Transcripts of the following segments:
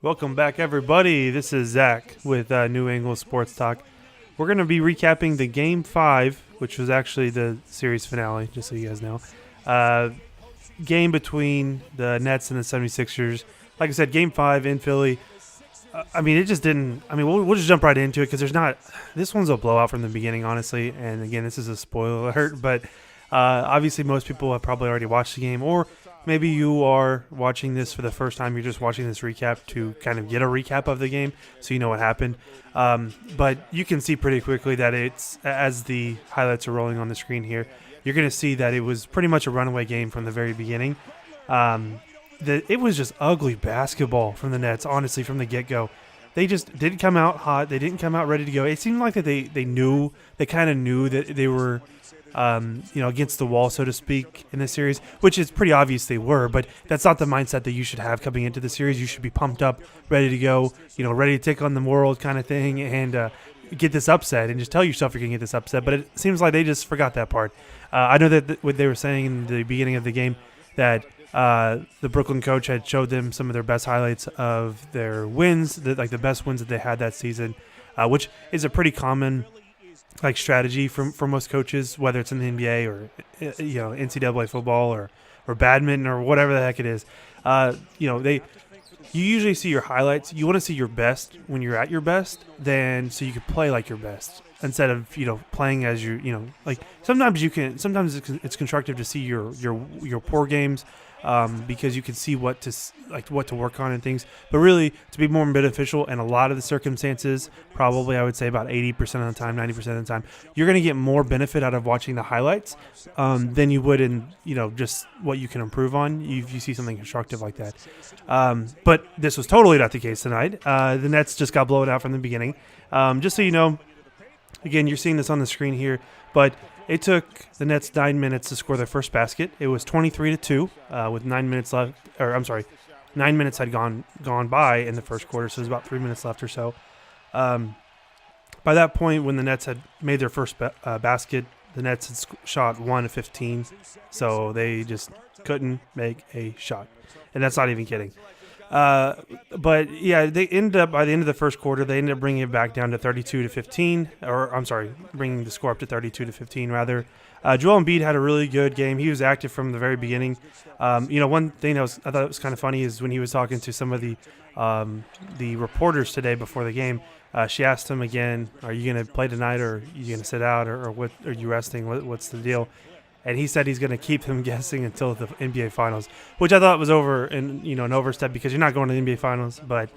Welcome back, everybody. This is Zach with New England Sports Talk. We're going to be recapping the Game 5, which was actually the series finale, just so you guys know. Game between the Nets and the 76ers. Like I said, Game 5 in Philly. It just didn't. We'll just jump right into it because there's not. This one's a blowout from the beginning, honestly. And again, this is a spoiler alert, but obviously most people have probably already watched the game, or maybe you are watching this for the first time. You're just watching this recap to kind of get a recap of the game so you know what happened. But you can see pretty quickly that it's, as the highlights are rolling on the screen here, you're going to see that it was pretty much a runaway game from the very beginning. It was just ugly basketball from the Nets, honestly, from the get-go. They just didn't come out hot. They didn't come out ready to go. It seemed like that they kind of knew that they were against the wall, so to speak, in this series, which is pretty obvious they were, but that's not the mindset that you should have coming into the series. You should be pumped up, ready to go, ready to take on the world kind of thing, and get this upset, and just tell yourself you're going to get this upset, but it seems like they just forgot that part. I know that what they were saying in the beginning of the game, that the Brooklyn coach had showed them some of their best highlights of their wins, the best wins that they had that season, which is a pretty common strategy for most coaches, whether it's in the NBA or NCAA football or badminton or whatever the heck it is. You usually see your highlights. You want to see your best when you're at your best, so you can play like your best instead of playing as sometimes it's constructive to see your poor games. Because you can see what to work on and things, but really to be more beneficial in a lot of the circumstances, probably I would say about 80% of the time, 90% of the time, you're going to get more benefit out of watching the highlights than you would in just what you can improve on. If you see something constructive like that, but this was totally not the case tonight. The Nets just got blown out from the beginning. Just so you know, again, you're seeing this on the screen here, but it took the Nets 9 minutes to score their first basket. It was 23-2 with 9 minutes left. 9 minutes had gone by in the first quarter, so there's about 3 minutes left or so. By that point, when the Nets had made their first basket, the Nets had shot 1 of 15, so they just couldn't make a shot. And that's not even kidding. But yeah, they ended up, by the end of the first quarter, they ended up bringing it back down to 32-15, bringing the score up to 32-15 rather. Joel Embiid had a really good game. He was active from the very beginning. One thing I thought was kind of funny is when he was talking to some of the reporters today before the game. She asked him again, "Are you going to play tonight, or are you going to sit out, or what? Are you resting? What's the deal?" And he said he's going to keep them guessing until the NBA Finals, which I thought was an overstep because you're not going to the NBA Finals. But,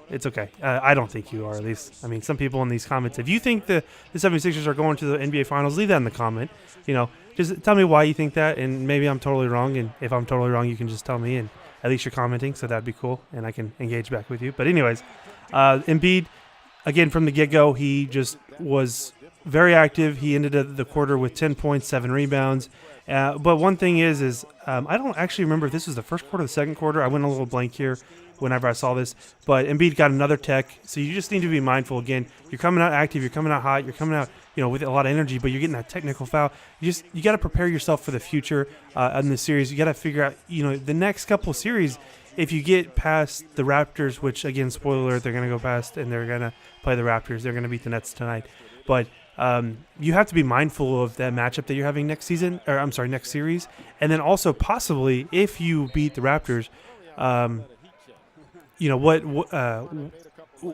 it's okay. I don't think you are, at least. I mean, some people in these comments, if you think the 76ers are going to the NBA Finals, leave that in the comment. Just tell me why you think that, and maybe I'm totally wrong. And if I'm totally wrong, you can just tell me, and at least you're commenting, so that'd be cool, and I can engage back with you. But anyways, Embiid, again, from the get-go, he just was very active. He ended the quarter with 10 points, 7 rebounds. But one thing is I don't actually remember if this was the first quarter or the second quarter. I went a little blank here whenever I saw this. But Embiid got another tech. So you just need to be mindful. Again, you're coming out active. You're coming out hot. You're coming out with a lot of energy, but you're getting that technical foul. You got to prepare yourself for the future in the series. You got to figure out, the next couple series, if you get past the Raptors, which, again, spoiler alert, they're going to go past and they're going to play the Raptors. They're going to beat the Nets tonight. But you have to be mindful of that matchup that you're having next series. And then also possibly if you beat the Raptors,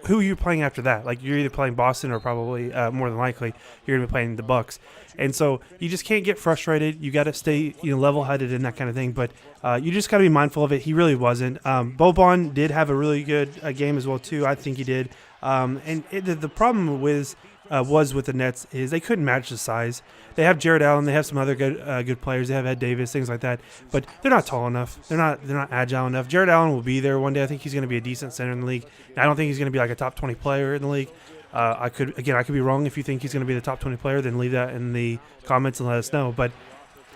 who are you playing after that? Like, you're either playing Boston or probably more than likely you're going to be playing the Bucks. And so you just can't get frustrated. You got to stay level-headed and that kind of thing. But you just got to be mindful of it. He really wasn't. Boban did have a really good game as well, too. I think he did. The problem was with the Nets is they couldn't match the size. They have Jared Allen, they have some other good players. They have Ed Davis, things like that, but they're not tall enough. They're not agile enough. Jared Allen will be there one day. I think he's going to be a decent center in the league. I don't think he's going to be like a top 20 player in the league. I could be wrong. If you think he's going to be the top 20 player, then leave that in the comments and let us know. But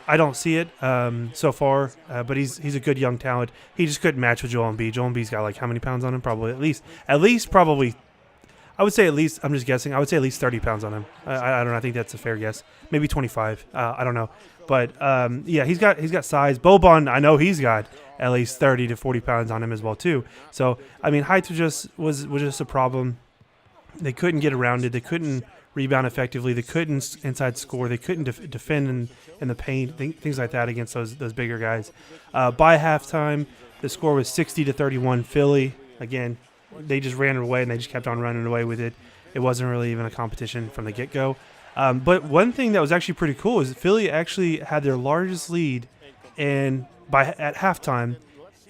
I don't see it so far. But he's a good young talent. He just couldn't match with Joel Embiid. Joel Embiid's got like how many pounds on him? Probably at least probably. I would say at least, I'm just guessing, I would say at least 30 pounds on him. I don't know. I think that's a fair guess. Maybe 25. I don't know. But, yeah, he's got size. Boban, I know he's got at least 30 to 40 pounds on him as well, too. So, I mean, height was just a problem. They couldn't get around it. They couldn't rebound effectively. They couldn't inside score. They couldn't defend in the paint, things like that against those bigger guys. By halftime, the score was 60-31 Philly. Again, they just ran away, and they just kept on running away with it. It wasn't really even a competition from the get-go. But one thing that was actually pretty cool is Philly actually had their largest lead at halftime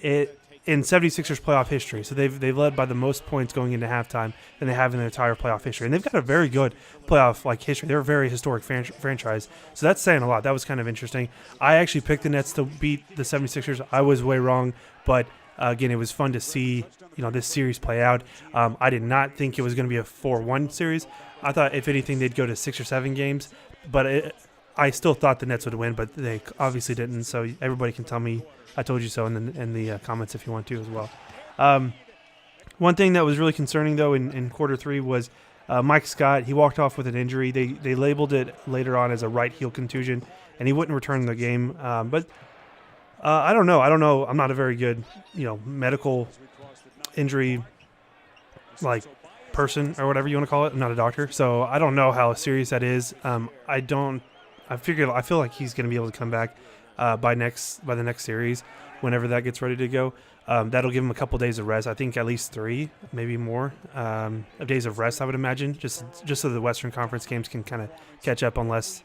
in 76ers playoff history. So they've led by the most points going into halftime than they have in their entire playoff history. And they've got a very good playoff history. They're a very historic franchise. So that's saying a lot. That was kind of interesting. I actually picked the Nets to beat the 76ers. I was way wrong, but again, it was fun to see this series play out. I did not think it was going to be a 4-1 series. I thought, if anything, they'd go to 6 or 7 games. But I still thought the Nets would win, but they obviously didn't. So everybody can tell me I told you so in the comments if you want to as well. One thing that was really concerning, though, in quarter 3 was Mike Scott. He walked off with an injury. They labeled it later on as a right heel contusion, and he wouldn't return the game. But I don't know. I'm not a very good, medical injury person or whatever you want to call it. I'm not a doctor, so I don't know how serious that is. I feel like he's going to be able to come back by the next series, whenever that gets ready to go. That'll give him a couple days of rest. I think at least 3, maybe more days of rest, I would imagine, just so the Western Conference games can kind of catch up, unless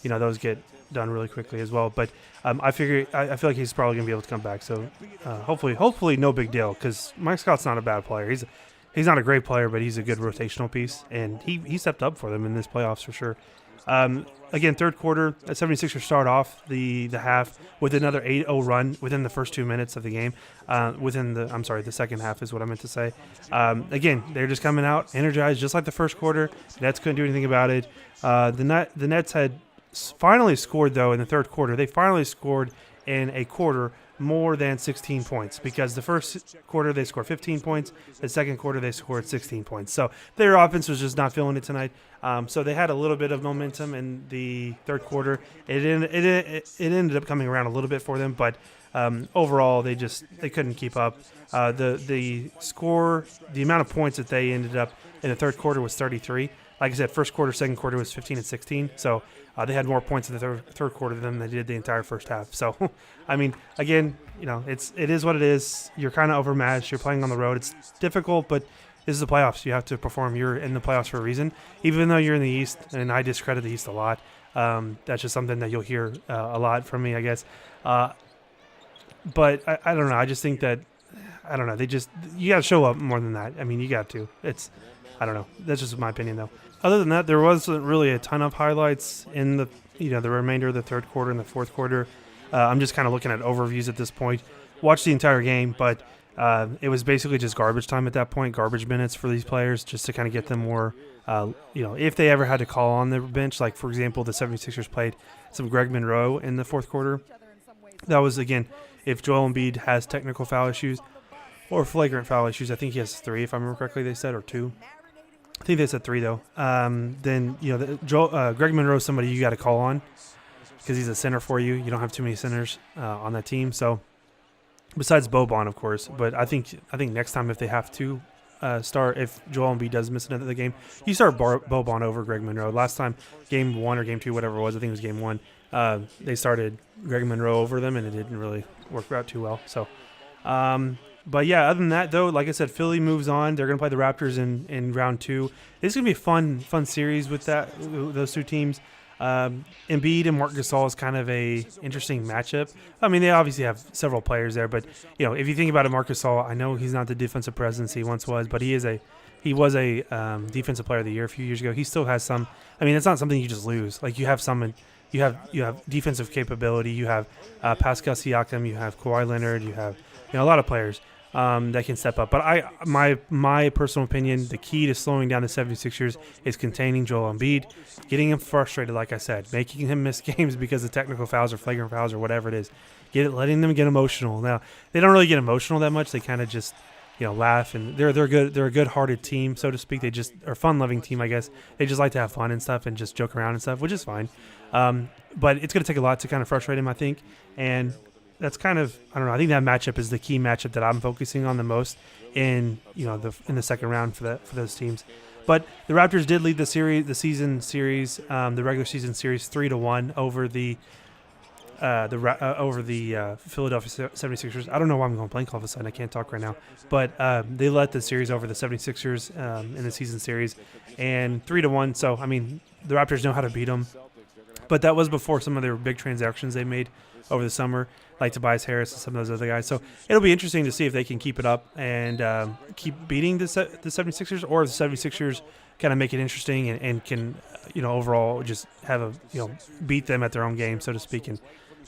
those get done really quickly as well. But I feel like he's probably going to be able to come back. So hopefully no big deal, because Mike Scott's not a bad player. He's not a great player, but he's a good rotational piece, and he stepped up for them in this playoffs for sure. Again, third quarter, the 76ers start off the half with another 8-0 run within the first 2 minutes of the game. The second half is what I meant to say. Again, they're just coming out energized, just like the first quarter. The Nets couldn't do anything about it. The Nets had finally scored, though, in the third quarter. They finally scored in a quarter more than 16 points, because the first quarter they scored 15 points. The second quarter they scored 16 points. So their offense was just not feeling it tonight. So they had a little bit of momentum in the third quarter. It ended up coming around a little bit for them, but overall they couldn't keep up. The amount of points that they ended up in the third quarter was 33. Like I said, first quarter, second quarter was 15 and 16. So they had more points in the third quarter than they did the entire first half. So, I mean, again, it is what it is. You're kind of overmatched. You're playing on the road. It's difficult, but this is the playoffs. You have to perform. You're in the playoffs for a reason. Even though you're in the East, and I discredit the East a lot, that's just something that you'll hear a lot from me, I guess. But I don't know. I just think that, I don't know. You got to show up more than that. I mean, you got to. I don't know. That's just my opinion, though. Other than that, there wasn't really a ton of highlights in the remainder of the third quarter and the fourth quarter. I'm just kind of looking at overviews at this point. Watched the entire game, but it was basically just garbage time at that point, garbage minutes for these players, just to kind of get them more, if they ever had to call on their bench. Like, for example, the 76ers played some Greg Monroe in the fourth quarter. That was, again, if Joel Embiid has technical foul issues or flagrant foul issues. I think he has 3, if I remember correctly, they said, or 2. I think they said 3, though. Then, Greg Monroe is somebody you got to call on, because he's a center for you. You don't have too many centers on that team. So, besides Boban, of course. But I think next time, if they have to start, if Joel Embiid does miss another game, you start Boban over Greg Monroe. Last time, game 1 or game 2, whatever it was, I think it was game 1, they started Greg Monroe over them, and it didn't really work out too well. So, but yeah, other than that, though, like I said, Philly moves on. They're going to play the Raptors in round 2. This is going to be a fun series with those two teams. Embiid and Marc Gasol is kind of a interesting matchup. I mean, they obviously have several players there, but if you think about it, Marc Gasol, I know he's not the defensive presence he once was, but he was a defensive player of the year a few years ago. He still has some. I mean, it's not something you just lose. Like, you have some. You have defensive capability. You have Pascal Siakam. You have Kawhi Leonard. You have a lot of players that can step up. But my personal opinion, the key to slowing down the 76ers is containing Joel Embiid, getting him frustrated, like I said, making him miss games because of technical fouls or flagrant fouls or whatever it is. Letting them get emotional. Now, they don't really get emotional that much. They kind of just laugh, and they're good. They're a good-hearted team, so to speak. They just are a fun-loving team, I guess. They just like to have fun and stuff, and just joke around and stuff, which is fine. But it's going to take a lot to kind of frustrate him, I think, and that's kind of, I don't know. I think that matchup is the key matchup that I'm focusing on the most in the second round for those teams. But the Raptors did lead the regular season series 3-1 over the Philadelphia 76ers. I don't know why I'm going blank all of a sudden. I can't talk right now. But they led the series over the 76ers in the season series, and 3-1. So, I mean, the Raptors know how to beat them. But that was before some of their big transactions they made over the summer, like Tobias Harris and some of those other guys. So it'll be interesting to see if they can keep it up and keep beating the 76ers, or the 76ers kind of make it interesting and can, overall just have beat them at their own game, so to speak, and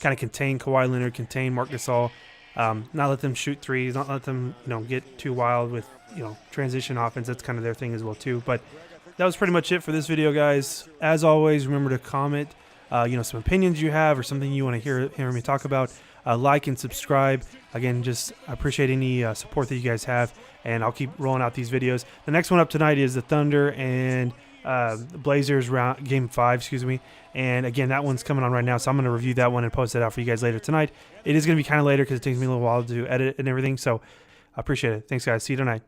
kind of contain Kawhi Leonard, contain Marc Gasol, not let them shoot threes, not let them, get too wild with, transition offense. That's kind of their thing as well, too. But that was pretty much it for this video, guys. As always, remember to comment, some opinions you have or something you want to hear me talk about. Like and subscribe. Again, just appreciate any support that you guys have, and I'll keep rolling out these videos. The next one up tonight is the Thunder and Blazers game 5, excuse me. And again, that one's coming on right now, so I'm going to review that one and post it out for you guys later tonight. It is going to be kind of later because it takes me a little while to edit and everything, so I appreciate it. Thanks, guys. See you tonight.